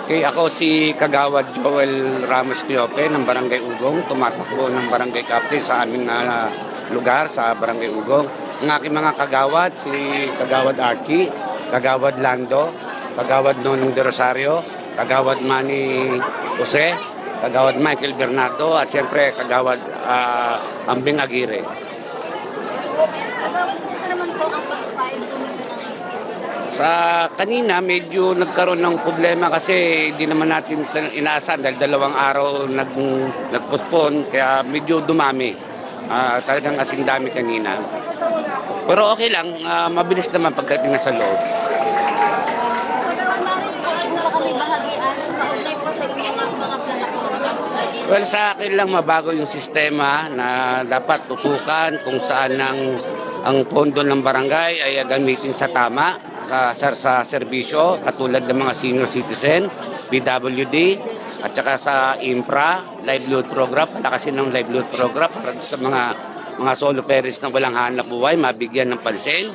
Okay, ako si Kagawad Joel Ramos Quiope ng Barangay Ugong, tumatakbo ng Barangay Captain sa aming lugar sa Barangay Ugong. Ang aking mga kagawad, si Kagawad Archie, Kagawad Lando, Kagawad Nonong de Rosario, Kagawad Manny Jose, Kagawad Michael Bernardo, at siyempre Kagawad Ambing Aguirre. Kagawad, kung naman po ang pag-file ng Sa kanina, medyo nagkaroon ng problema kasi hindi naman natin inaasahan dahil 2 araw nag-postpone, kaya medyo dumami. Talagang kasing dami kanina. Pero okay lang, mabilis naman pagdating na sa loob. Kagawad, maaaring po ay na kami bahagian kaugnay po sa inyong mga plataforma. Well, sa akin lang mabago yung sistema na dapat tutukan kung saan ang pondo ng barangay ay gamitin sa tama. Sa serbisyo katulad ng mga senior citizen, PWD, at saka sa infra, livelihood program, palakasin ng livelihood program para sa mga solo parents na walang hanap buhay, mabigyan ng pansin.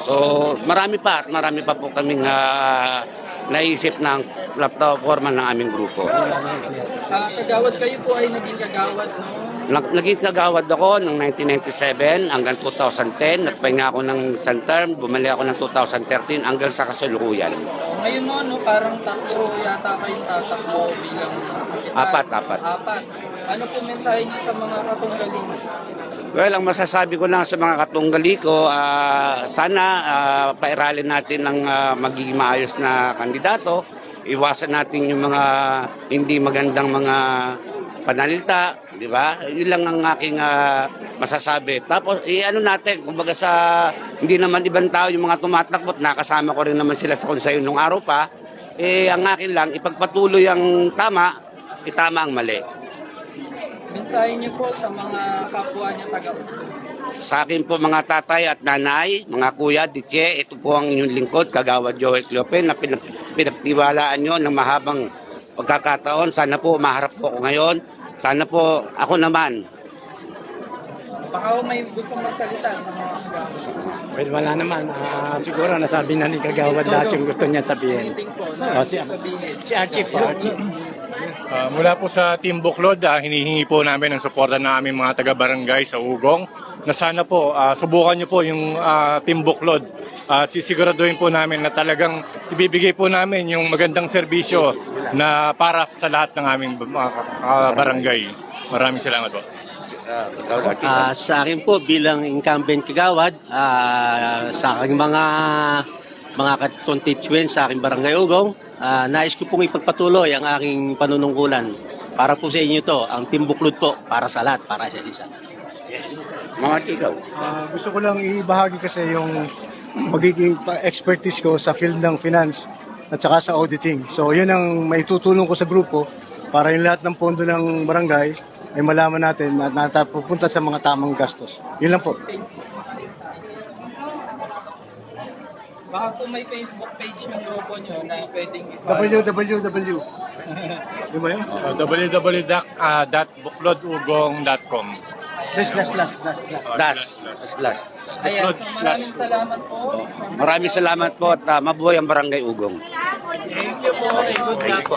So marami pa po kaming naisip ng platforma ng aming grupo. Kagawad, kayo po ay naging kagawad, no? Naging kagawad ako noong 1997 hanggang 2010. Nagpahinga ako ng isang term, bumalik ako ng 2013 hanggang sa kasalukuyan. Ngayon no, parang 3 yata kayong tatakbo bilang kapitan. Apat. Ano po mensahe niyo sa mga katunggalin? Well, ang masasabi ko lang sa mga katunggali ko, sana pairalin natin ang magiging maayos na kandidato. Iwasan natin yung mga hindi magandang mga panalita, di ba? Yun lang ang aking masasabi. Tapos, ano natin, kumbaga hindi naman ibang tao yung mga tumatakbo, nakasama ko rin naman sila sa konseyo nung araw pa, ang akin lang, ipagpatuloy ang tama, itama ang mali. Mensahe niyo po sa mga kapwa niya Sa akin po mga tatay at nanay, mga kuya, ditye, ito po ang inyong lingkod, Kagawad Joel Quiope, na pinagtiwalaan nyo ng mahabang pagkakataon. Sana po maharap po ako ngayon. Sana po ako naman. Baka may gustong magsalita sa mga kagawad. Well, wala naman. Siguro nasabi na ni Kagawad lahat yung gusto niya sabihin. Meeting po, no? Si Archie po. Mula po sa Team Buklod, hinihingi po namin ang suporta ng aming mga taga-barangay sa Ugong na sana po subukan nyo po yung Team Buklod at sisiguraduhin po namin na talagang ibibigay po namin yung magandang serbisyo na para sa lahat ng aming barangay. Maraming salamat po. Sa akin po bilang incumbent Kagawad, sa aking mga constituents sa aking barangay Ugong, nais ko pong ipagpatuloy ang aking panunungkulan. Para po sa inyo to, ang Team Buklod po, para sa lahat, para sa isa. Mga ikaw. Gusto ko lang ibahagi kasi yung magiging expertise ko sa field ng finance at saka sa auditing. So yun ang maitutulong ko sa grupo para yung lahat ng pondo ng barangay ay malaman natin na pupunta sa mga tamang gastos. Yun lang po. Baka po may Facebook page yung grupo nyo na pwedeng www. Di ba yun? www.buklodugong.com. Last. Ayan, so maraming salamat po. Maraming salamat po at mabuhay ang Barangay Ugong. Thank you po. Good luck.